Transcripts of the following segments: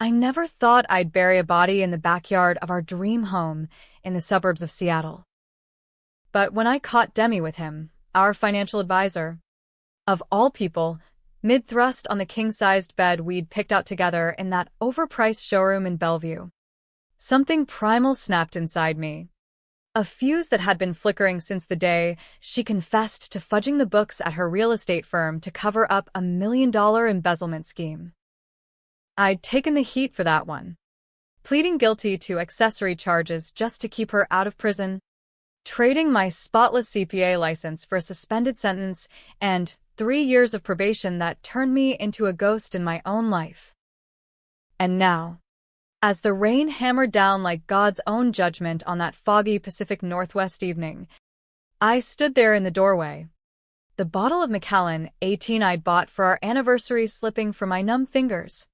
I never thought I'd bury a body in the backyard of our dream home in the suburbs of Seattle. But when I caught Demi with him, our financial advisor, of all people, mid-thrust on the king-sized bed we'd picked out together in that overpriced showroom in Bellevue, something primal snapped inside me. A fuse that had been flickering since the day she confessed to fudging the books at her real estate firm to cover up a $1 million embezzlement scheme. I'd taken the heat for that one, pleading guilty to accessory charges just to keep her out of prison, trading my spotless CPA license for a suspended sentence and 3 years of probation that turned me into a ghost in my own life. And now, as the rain hammered down like God's own judgment on that foggy Pacific Northwest evening, I stood there in the doorway, the bottle of Macallan 18 I'd bought for our anniversary slipping from my numb fingers,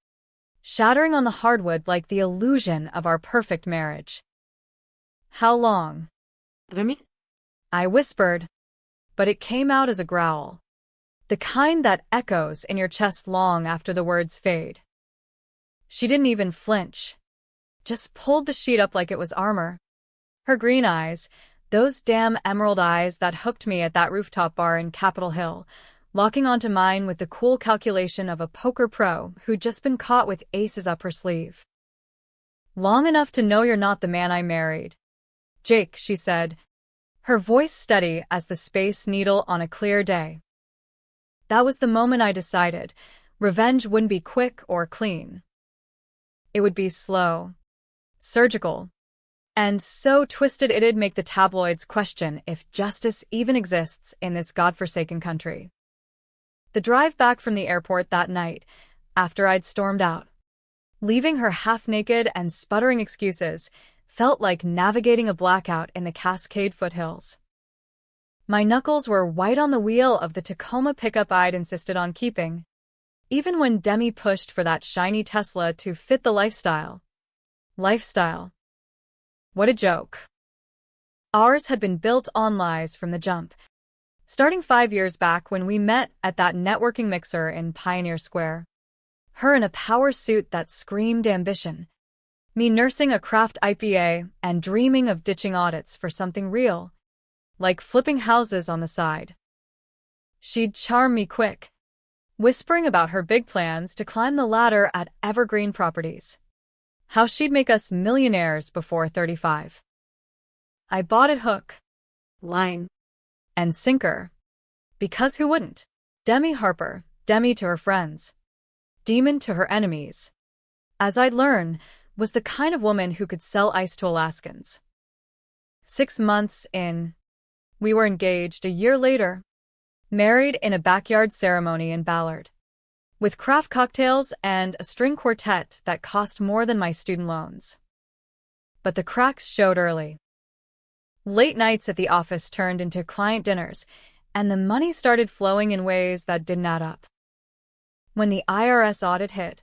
shattering on the hardwood like the illusion of our perfect marriage. "How long?" Remy? I whispered, but it came out as a growl, the kind that echoes in your chest long after the words fade. She didn't even flinch, just pulled the sheet up like it was armor. Her green eyes, those damn emerald eyes that hooked me at that rooftop bar in Capitol Hill, locking onto mine with the cool calculation of a poker pro who'd just been caught with aces up her sleeve. "Long enough to know you're not the man I married, Jake," she said, her voice steady as the space needle on a clear day. That was the moment I decided revenge wouldn't be quick or clean. It would be slow, surgical, and so twisted it'd make the tabloids question if justice even exists in this godforsaken country. The drive back from the airport that night, after I'd stormed out, leaving her half-naked and sputtering excuses, felt like navigating a blackout in the Cascade foothills. My knuckles were white on the wheel of the Tacoma pickup I'd insisted on keeping, even when Demi pushed for that shiny Tesla to fit the lifestyle. Lifestyle. What a joke. Ours had been built on lies from the jump, starting 5 years back when we met at that networking mixer in Pioneer Square. Her in a power suit that screamed ambition, me nursing a craft IPA and dreaming of ditching audits for something real, like flipping houses on the side. She'd charm me quick, whispering about her big plans to climb the ladder at Evergreen Properties, how she'd make us millionaires before 35. I bought it hook, Line. and sinker, because who wouldn't? Demi Harper, Demi to her friends, demon to her enemies, as I'd learned, was the kind of woman who could sell ice to Alaskans. 6 months in, we were engaged. A year later, married in a backyard ceremony in Ballard, with craft cocktails and a string quartet that cost more than my student loans. But the cracks showed early. Late nights at the office turned into client dinners, and the money started flowing in ways that didn't add up. When the IRS audit hit,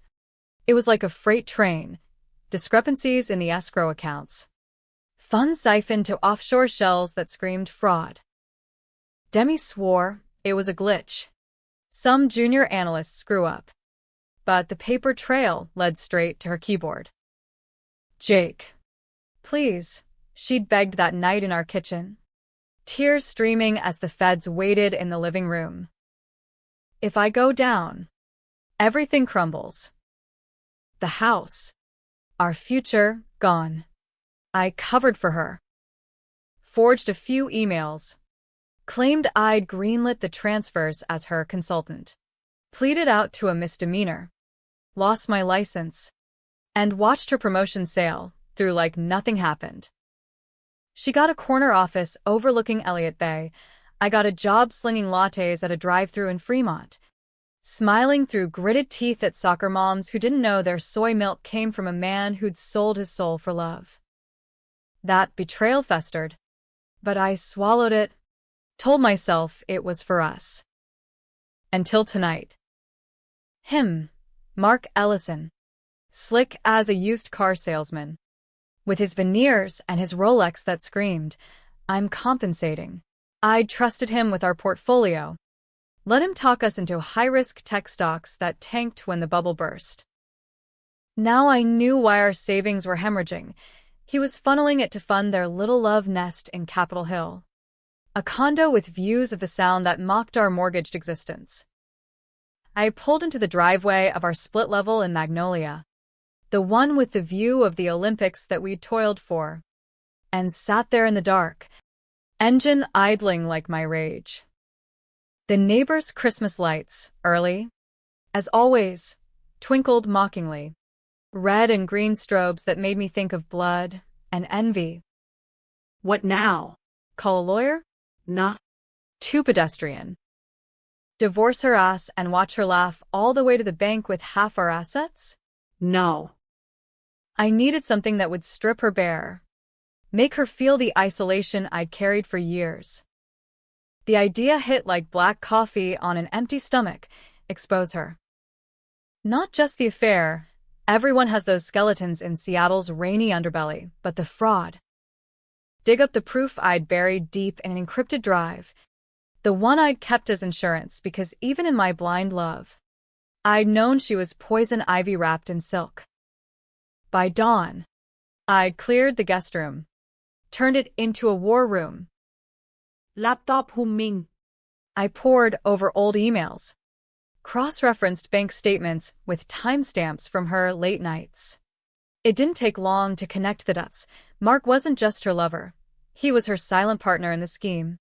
it was like a freight train, discrepancies in the escrow accounts, funds siphoned to offshore shells that screamed fraud. Demi swore it was a glitch, some junior analyst screw-up, but the paper trail led straight to her keyboard. "Jake, please," she'd begged that night in our kitchen, tears streaming as the feds waited in the living room. "If I go down, everything crumbles. The house, our future, gone." I covered for her, forged a few emails, claimed I'd greenlit the transfers as her consultant, pleaded out to a misdemeanor, lost my license, and watched her promotion sail through like nothing happened. She got a corner office overlooking Elliott Bay. I got a job slinging lattes at a drive-thru in Fremont, smiling through gritted teeth at soccer moms who didn't know their soy milk came from a man who'd sold his soul for love. That betrayal festered, but I swallowed it, told myself it was for us. Until tonight. Him, Mark Ellison, slick as a used car salesman, with his veneers and his Rolex that screamed, "I'm compensating." I'd trusted him with our portfolio, let him talk us into high-risk tech stocks that tanked when the bubble burst. Now I knew why our savings were hemorrhaging. He was funneling it to fund their little love nest in Capitol Hill. A condo with views of the Sound that mocked our mortgaged existence. I pulled into the driveway of our split level in Magnolia, the one with the view of the Olympics that we'd toiled for, and sat there in the dark, engine idling like my rage. The neighbors' Christmas lights, early, as always, twinkled mockingly, red and green strobes that made me think of blood and envy. What now? Call a lawyer? Nah. Too pedestrian. Divorce her ass and watch her laugh all the way to the bank with half our assets? No. I needed something that would strip her bare, make her feel the isolation I'd carried for years. The idea hit like black coffee on an empty stomach, expose her. Not just the affair, everyone has those skeletons in Seattle's rainy underbelly, but the fraud. Dig up the proof I'd buried deep in an encrypted drive, the one I'd kept as insurance because even in my blind love, I'd known she was poison ivy wrapped in silk. By dawn, I'd cleared the guest room, turned it into a war room. Laptop humming. I pored over old emails, cross-referenced bank statements with timestamps from her late nights. It didn't take long to connect the dots. Mark wasn't just her lover. He was her silent partner in the scheme,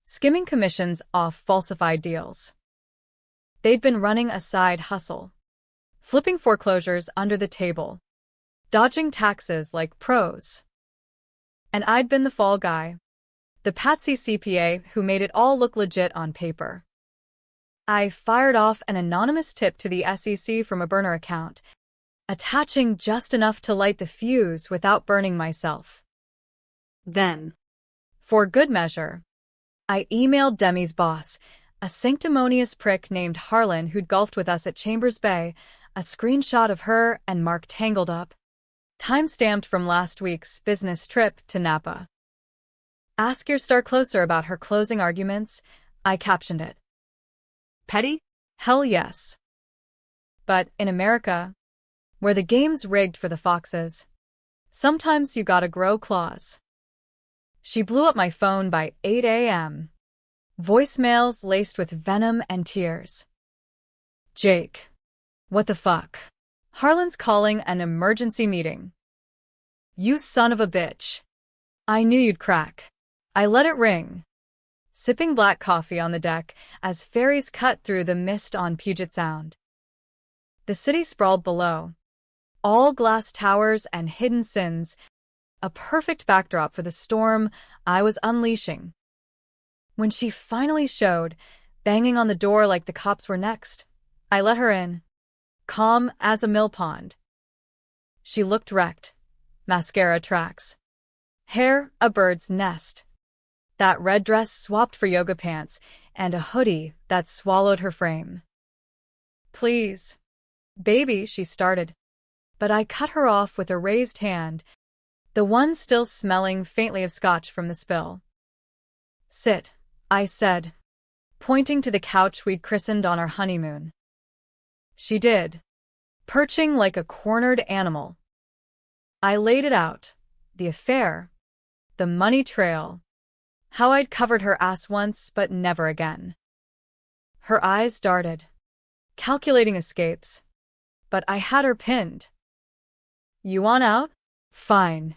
skimming commissions off falsified deals. They'd been running a side hustle, flipping foreclosures under the table, dodging taxes like pros. And I'd been the fall guy, the patsy CPA who made it all look legit on paper. I fired off an anonymous tip to the SEC from a burner account, attaching just enough to light the fuse without burning myself. Then, for good measure, I emailed Demi's boss, a sanctimonious prick named Harlan who'd golfed with us at Chambers Bay, a screenshot of her and Mark tangled up, time-stamped from last week's business trip to Napa. Ask your star closer about her closing arguments, I captioned it. petty? Hell yes. But in America, where the game's rigged for the foxes, sometimes you gotta grow claws. She blew up my phone by 8 a.m. Voicemails laced with venom and tears. Jake. What the fuck? Harlan's calling an emergency meeting. You son of a bitch. I knew you'd crack. I let it ring, sipping black coffee on the deck as ferries cut through the mist on Puget Sound. The city sprawled below, all glass towers and hidden sins, a perfect backdrop for the storm I was unleashing. When she finally showed, banging on the door like the cops were next, I let her in, calm as a mill pond. She looked wrecked, mascara tracks, hair a bird's nest, that red dress swapped for yoga pants, and a hoodie that swallowed her frame. Please, baby, she started, but I cut her off with a raised hand, the one still smelling faintly of scotch from the spill. Sit, I said, pointing to the couch we'd christened on our honeymoon. She did, perching like a cornered animal. I laid it out, the affair, the money trail, how I'd covered her ass once but never again. Her eyes darted, calculating escapes, but I had her pinned. You want out? Fine.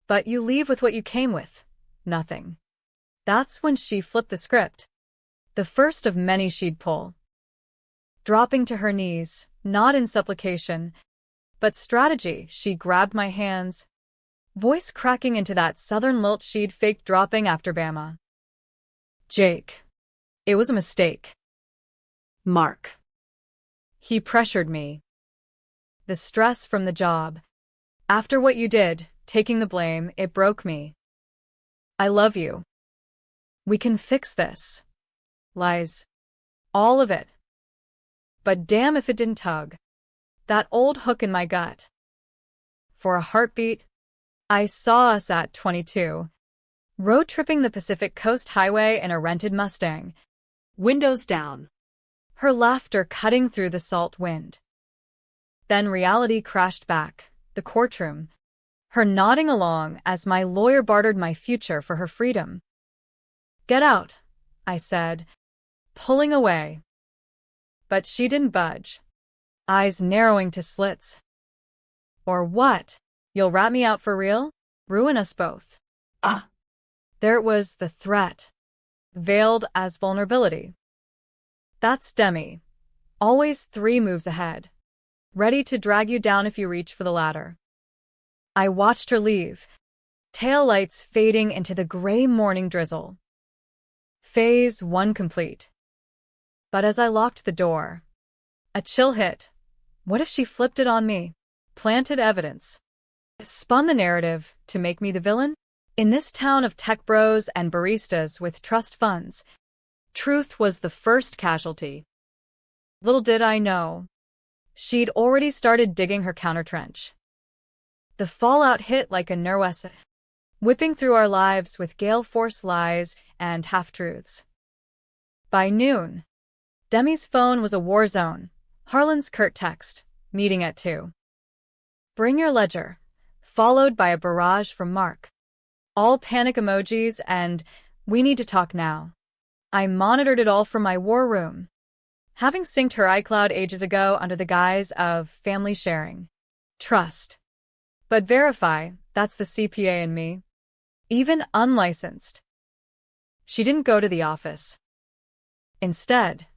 But you leave with what you came with, nothing. That's when she flipped the script, the first of many she'd pull. Dropping to her knees, not in supplication, but strategy, she grabbed my hands, voice cracking into that southern lilt she'd faked dropping after Bama. Jake. It was a mistake. Mark. He pressured me. The stress from the job. After what you did, taking the blame, it broke me. I love you. We can fix this. Lies. All of it. But damn if it didn't tug. That old hook in my gut. For a heartbeat, I saw us at 22, road-tripping the Pacific Coast Highway in a rented Mustang, Windows down. her laughter cutting through the salt wind. Then reality crashed back. The courtroom. Her nodding along as my lawyer bartered my future for her freedom. "Get out," I said, pulling away. But she didn't budge. Eyes narrowing to slits. "Or what? You'll rat me out for real? Ruin us both." Ah. There it was, the threat, veiled as vulnerability. That's Demi. Always 3 moves ahead. Ready to drag you down if you reach for the ladder. I watched her leave, tail lights fading into the gray morning drizzle. Phase 1 complete. But as I locked the door, a chill hit. What if she flipped it on me? Planted evidence. Spun the narrative to make me the villain? In this town of tech bros and baristas with trust funds, truth was the first casualty. Little did I know, she'd already started digging her countertrench. The fallout hit like a nervous, whipping through our lives with gale force lies and half-truths. By noon, Demi's phone was a war zone. Harlan's curt text, "Meeting at 2. Bring your ledger," followed by a barrage from Mark. All panic emojis and "we need to talk now." I monitored it all from my war room, having synced her iCloud ages ago under the guise of family sharing. Trust. But verify, that's the CPA in me. Even unlicensed. She didn't go to the office. Instead,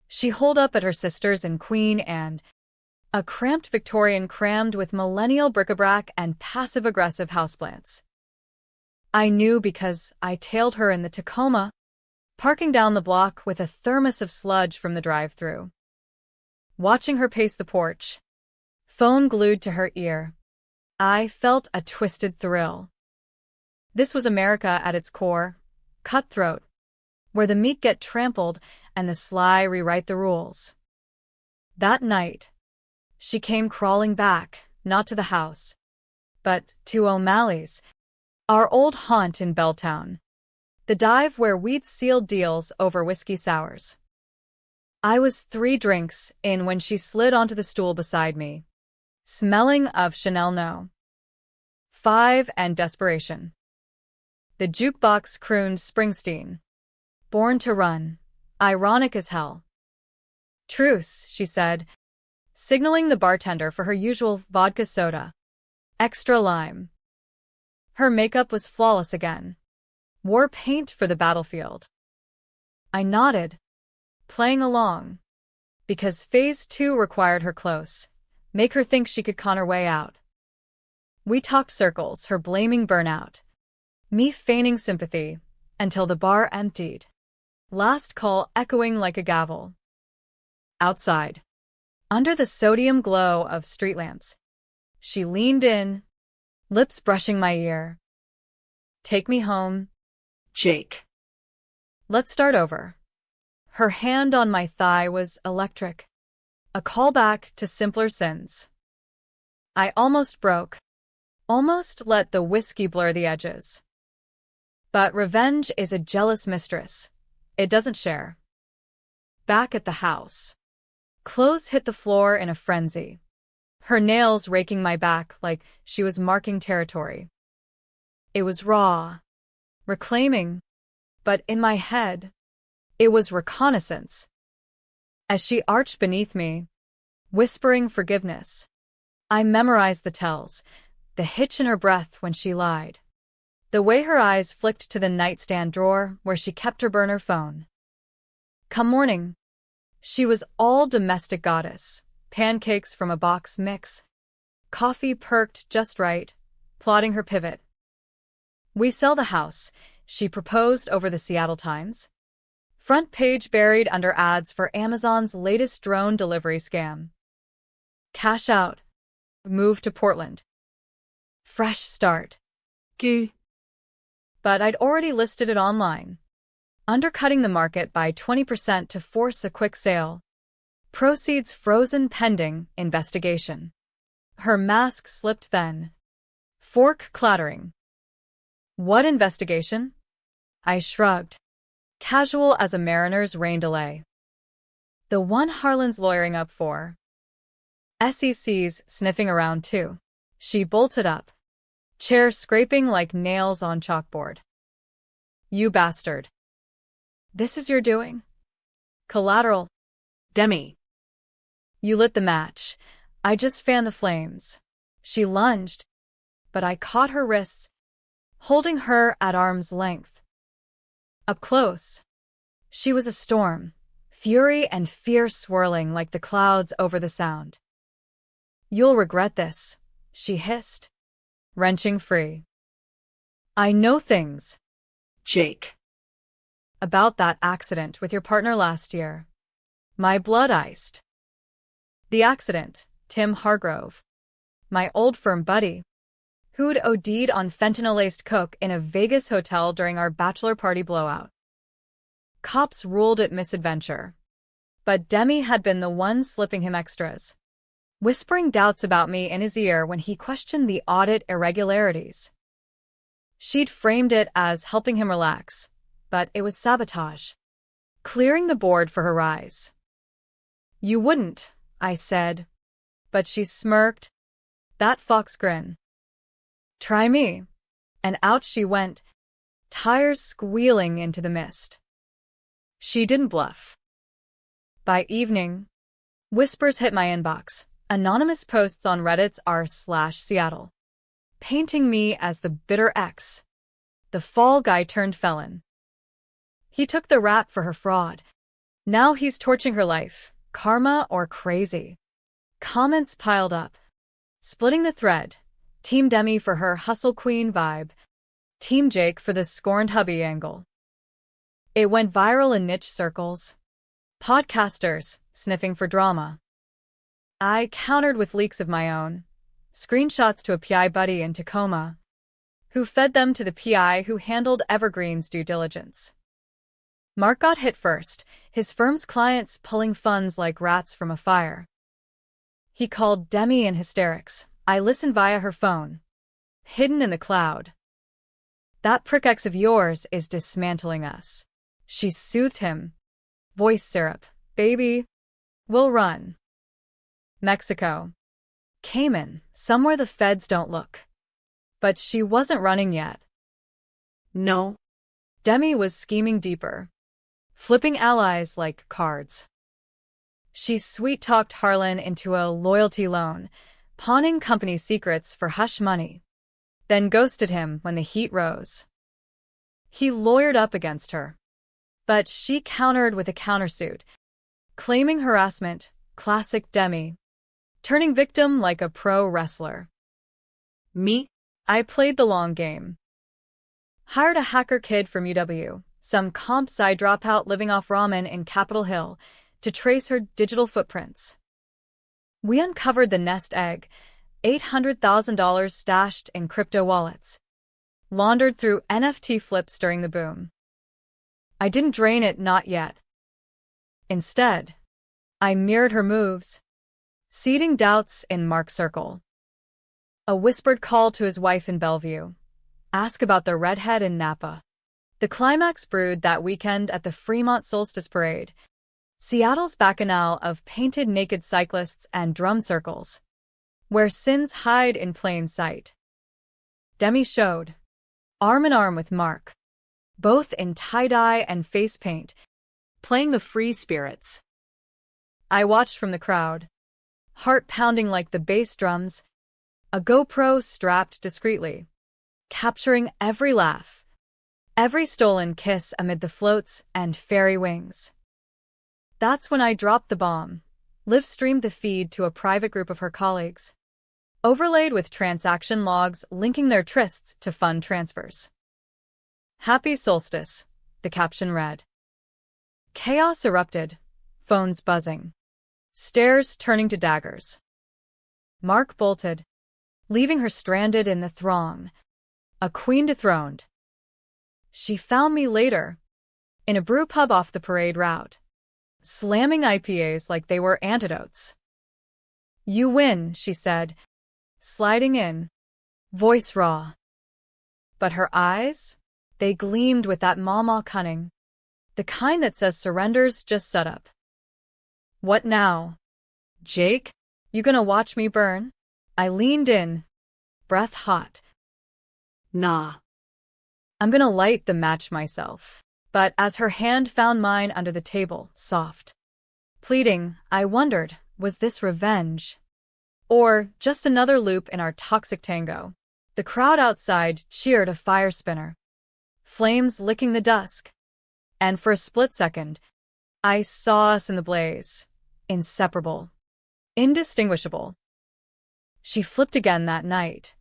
she holed up at her sister's in Queen Anne, a cramped Victorian crammed with millennial bric-a-brac and passive-aggressive houseplants. I knew because I tailed her in the Tacoma, parking down the block with a thermos of sludge from the drive-thru. Watching her pace the porch, phone glued to her ear, I felt a twisted thrill. This was America at its core, cutthroat, where the meek get trampled and the sly rewrite the rules. That night, she came crawling back, not to the house, but to O'Malley's, our old haunt in Belltown, the dive where we'd sealed deals over whiskey sours. I was 3 drinks in when she slid onto the stool beside me, smelling of Chanel No. 5 and desperation. The jukebox crooned Springsteen, "Born to Run," ironic as hell. "Truce," she said, signaling the bartender for her usual vodka soda. Extra lime. Her makeup was flawless again. Wore paint for the battlefield. I nodded, playing along, because Phase 2 required her close, make her think she could con her way out. We talked circles, her blaming burnout, me feigning sympathy, until the bar emptied. Last call echoing like a gavel. Outside, under the sodium glow of street lamps, she leaned in, lips brushing my ear. "Take me home, Jake." let's start over." Her hand on my thigh was electric, a callback to simpler sins. I almost broke, almost let the whiskey blur the edges. But revenge is a jealous mistress. It doesn't share. Back at the house, clothes hit the floor in a frenzy, her nails raking my back like she was marking territory. It was raw, reclaiming, but in my head, it was reconnaissance. As she arched beneath me, whispering forgiveness, I memorized the tells, the hitch in her breath when she lied, the way her eyes flicked to the nightstand drawer where she kept her burner phone. Come morning, she was all domestic goddess, pancakes from a box mix, coffee perked just right, plotting her pivot. "We sell the house," she proposed over the Seattle Times. Front page buried under ads for Amazon's latest drone delivery scam. Cash out. Move to Portland. Fresh start. Goo. But I'd already listed it online, undercutting the market by 20% to force a quick sale. Proceeds frozen pending investigation. Her mask slipped then. Fork clattering. "What investigation?" I shrugged, casual as a mariner's rain delay. "The one Harlan's lawyering up for." SEC's sniffing around too. She bolted up, chair scraping like nails on chalkboard. You bastard. This is your doing? Collateral. Demi. You lit the match. I just fanned the flames. She lunged, but I caught her wrists, holding her at arm's length. Up close, she was a storm, fury and fear swirling like the clouds over the Sound. You'll regret this, she hissed, wrenching free. I know things. Jake. About that accident with your partner last year. My blood iced. The accident, Tim Hargrove. My old firm buddy, who'd OD'd on fentanyl-laced coke in a Vegas hotel during our bachelor party blowout. Cops ruled it misadventure. But Demi had been the one slipping him extras, whispering doubts about me in his ear when he questioned the audit irregularities. She'd framed it as helping him relax, but it was sabotage, clearing the board for her rise. You wouldn't, I said. But she smirked, that fox grin. Try me. And out she went, tires squealing into the mist. She didn't bluff. By evening, whispers hit my inbox, anonymous posts on Reddit's r/Seattle, painting me as the bitter ex, the fall guy turned felon. He took the rap for her fraud. Now he's torching her life, karma or crazy. Comments piled up, splitting the thread. Team Demi for her hustle queen vibe, Team Jake for the scorned hubby angle. It went viral in niche circles. Podcasters sniffing for drama. I countered with leaks of my own, screenshots to a PI buddy in Tacoma, who fed them to the PI who handled Evergreen's due diligence. Mark got hit first, his firm's clients pulling funds like rats from a fire. He called Demi in hysterics. I listened via her phone, hidden in the cloud. That prick ex of yours is dismantling us. She soothed him. Voice syrup. Baby, we'll run. Mexico. Cayman, somewhere the feds don't look. But she wasn't running yet. No. Demi was scheming deeper, flipping allies like cards. She sweet-talked Harlan into a loyalty loan, pawning company secrets for hush money, then ghosted him when the heat rose. He lawyered up against her, but she countered with a countersuit, claiming harassment, classic Demi, turning victim like a pro wrestler. Me? I played the long game. Hired a hacker kid from UW, some comp sci dropout living off ramen in Capitol Hill, to trace her digital footprints. We uncovered the nest egg, $800,000 stashed in crypto wallets, laundered through NFT flips during the boom. I didn't drain it, not yet. Instead, I mirrored her moves, seeding doubts in Mark's circle. A whispered call to his wife in Bellevue. Ask about the redhead in Napa. The climax brewed that weekend at the Fremont Solstice Parade, Seattle's bacchanal of painted naked cyclists and drum circles, where sins hide in plain sight. Demi showed, arm in arm with Mark, both in tie-dye and face paint, Playing the free spirits. I watched from the crowd, heart pounding like the bass drums, a GoPro strapped discreetly, capturing every laugh, every stolen kiss amid the floats and fairy wings. That's when I dropped the bomb, live-streamed the feed to a private group of her colleagues, overlaid with transaction logs linking their trysts to fund transfers. Happy Solstice, the caption read. Chaos erupted, phones buzzing, stares turning to daggers. Mark bolted, leaving her stranded in the throng, a queen dethroned. She found me later, in a brew pub off the parade route, slamming IPAs like they were antidotes. You win, she said, sliding in, voice raw. But her eyes, they gleamed with that mama cunning, the kind that says surrender's just set up. What now? Jake? You gonna watch me burn? I leaned in, breath hot. Nah. I'm gonna light the match myself. But as her hand found mine under the table, soft, pleading, I wondered, was this revenge? Or just another loop in our toxic tango? The crowd outside cheered a fire spinner, flames licking the dusk. And for a split second, I saw us in the blaze, inseparable, indistinguishable. She flipped again that night,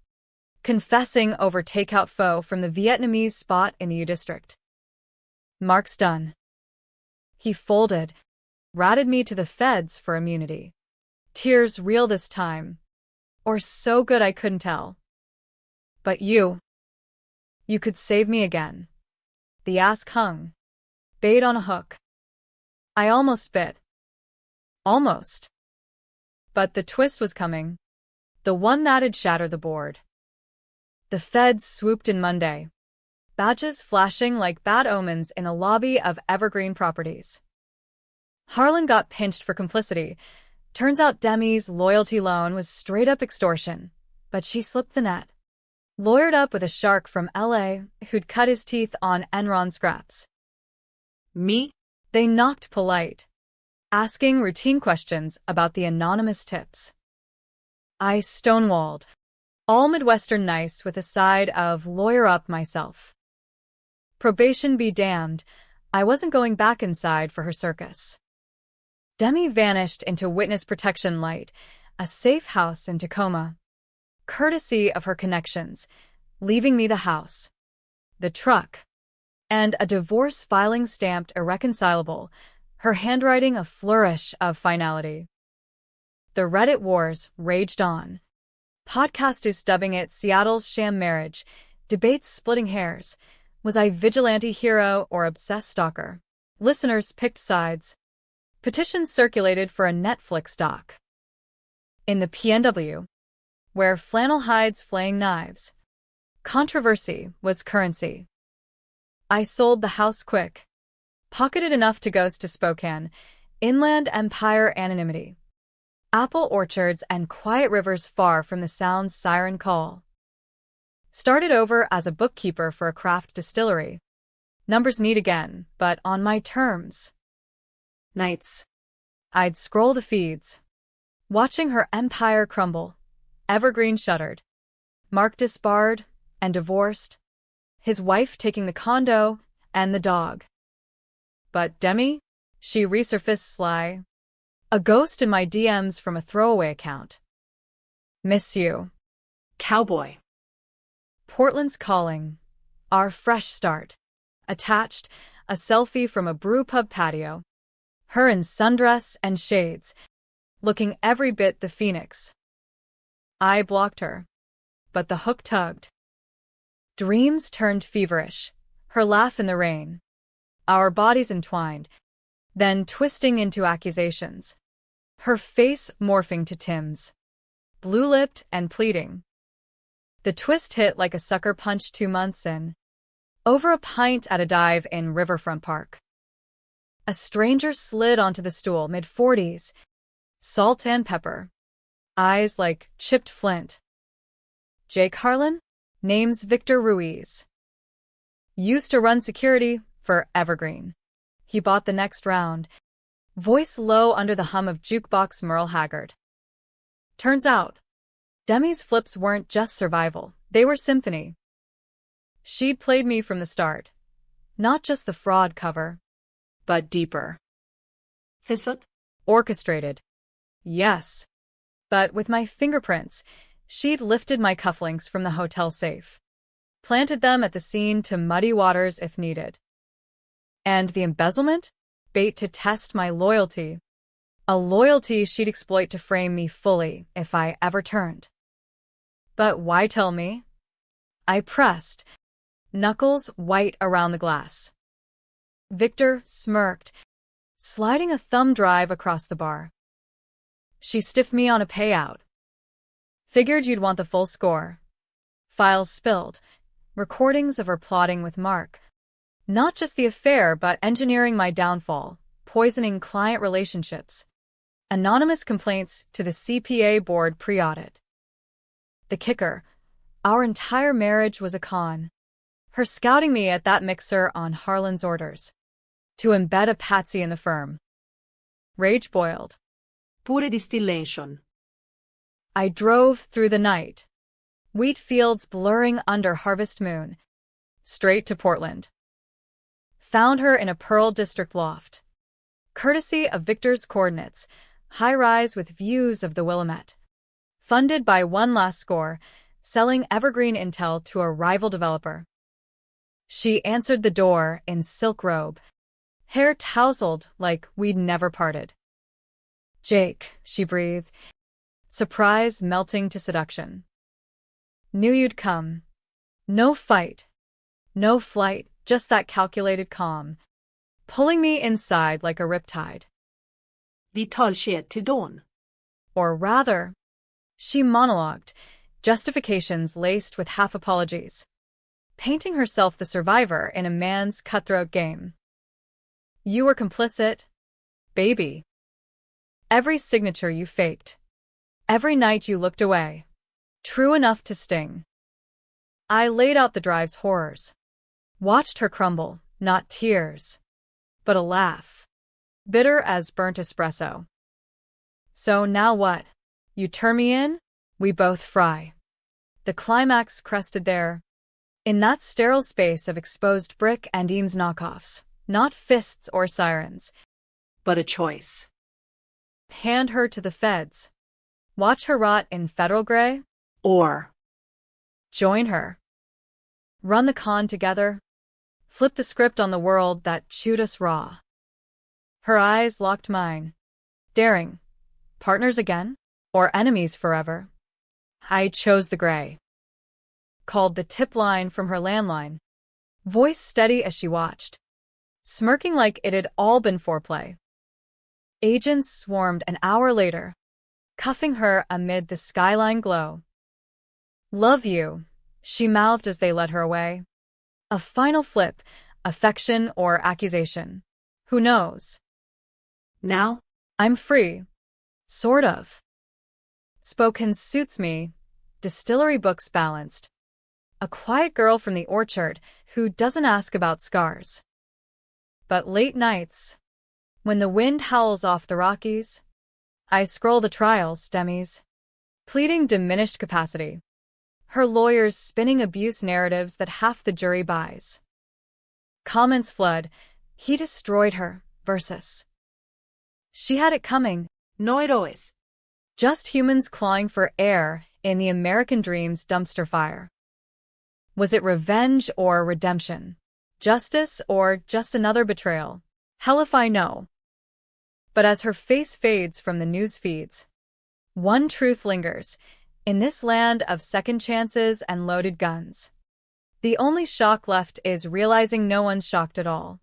confessing over takeout pho from the Vietnamese spot in the U District. Mark's done. He folded, ratted me to the feds for immunity. Tears real this time, or so good I couldn't tell. But you could save me again. The ask hung, bait on a hook. I almost bit. Almost. But the twist was coming, the one that'd shatter the board. The feds swooped in Monday, badges flashing like bad omens in a lobby of Evergreen Properties. Harlan got pinched for complicity. Turns out Demi's loyalty loan was straight-up extortion, but she slipped the net. Lawyered up with a shark from LA who'd cut his teeth on Enron scraps. Me? They knocked polite, asking routine questions about the anonymous tips. I stonewalled, all Midwestern nice with a side of lawyer up myself. Probation be damned, I wasn't going back inside for her circus. Demi vanished into witness protection light, a safe house in Tacoma, courtesy of her connections, leaving me the house, the truck, and a divorce filing stamped irreconcilable, her handwriting a flourish of finality. The Reddit wars raged on. Podcasters dubbing it Seattle's sham marriage, debates splitting hairs. Was I vigilante hero or obsessed stalker? Listeners picked sides. Petitions circulated for a Netflix doc. In the PNW, where flannel hides flaying knives, controversy was currency. I sold the house quick, pocketed enough to ghost to Spokane, Inland Empire anonymity, apple orchards and quiet rivers far from the sound's siren call. Started over as a bookkeeper for a craft distillery. Numbers neat again, but on my terms. Nights, I'd scroll the feeds, watching her empire crumble. Evergreen shuddered. Mark disbarred and divorced, his wife taking the condo and the dog. But Demi? She resurfaced sly. A ghost in my DMs from a throwaway account. Miss you. Cowboy. Portland's calling. Our fresh start. Attached, a selfie from a brewpub patio. Her in sundress and shades, looking every bit the Phoenix. I blocked her, but the hook tugged. Dreams turned feverish, her laugh in the rain. Our bodies entwined, then twisting into accusations. Her face morphing to Tim's, blue-lipped and pleading. The twist hit like a sucker punch 2 months in. Over a pint at a dive in Riverfront Park. A stranger slid onto the stool, mid-40s, salt and pepper, eyes like chipped flint. Jake Harlan? Name's Victor Ruiz. Used to run security for Evergreen. He bought the next round, voice low under the hum of jukebox Merle Haggard. Turns out, Demi's flips weren't just survival, they were symphony. She'd played me from the start, not just the fraud cover, but deeper. Fissup? Orchestrated. Yes. But with my fingerprints, she'd lifted my cufflinks from the hotel safe, planted them at the scene to muddy waters if needed. And the embezzlement? Bait to test my loyalty. A loyalty she'd exploit to frame me fully if I ever turned. But why tell me? I pressed, knuckles white around the glass. Victor smirked, sliding a thumb drive across the bar. She stiffed me on a payout. Figured you'd want the full score. Files spilled, recordings of her plotting with Mark. Not just the affair, but engineering my downfall, poisoning client relationships. Anonymous complaints to the CPA board pre-audit. The kicker, our entire marriage was a con. Her scouting me at that mixer on Harlan's orders. To embed a patsy in the firm. Rage boiled. Pure distillation. I drove through the night. Wheat fields blurring under harvest moon. Straight to Portland. Found her in a Pearl District loft. Courtesy of Victor's Coordinates, high-rise with views of the Willamette. Funded by One Last Score, selling evergreen intel to a rival developer. She answered the door in silk robe, hair tousled like we'd never parted. "Jake," she breathed, surprise melting to seduction. "Knew you'd come. No fight. No flight, just that calculated calm, pulling me inside like a riptide." Vi tar tjejet till dawn. Or rather, she monologued, justifications laced with half apologies, painting herself the survivor in a man's cutthroat game. "You were complicit, baby. Every signature you faked. Every night you looked away. True enough to sting." I laid out the drive's horrors. Watched her crumble, not tears, but a laugh. Bitter as burnt espresso. "So now what? You turn me in? We both fry." The climax crested there. In that sterile space of exposed brick and Eames knockoffs, not fists or sirens. But a choice. Hand her to the feds. Watch her rot in federal gray? Or join her. Run the con together. Flip the script on the world that chewed us raw. Her eyes locked mine. Daring. Partners again? Or enemies forever? I chose the gray. Called the tip line from her landline. Voice steady as she watched. Smirking like it had all been foreplay. Agents swarmed an hour later, cuffing her amid the skyline glow. "Love you," she mouthed as they led her away. A final flip, affection or accusation. Who knows? now? I'm free. Sort of. Spoken suits me. Distillery books balanced. A quiet girl from the orchard who doesn't ask about scars. But late nights, when the wind howls off the Rockies, I scroll the trials, Demis, pleading diminished capacity. Her lawyers spinning abuse narratives that half the jury buys. Comments flood. He destroyed her, versus. She had it coming. No héroes. Just humans clawing for air in the American dream's dumpster fire. Was it revenge or redemption? Justice or just another betrayal? Hell if I know. But as her face fades from the news feeds, one truth lingers. In this land of second chances and loaded guns, the only shock left is realizing no one's shocked at all.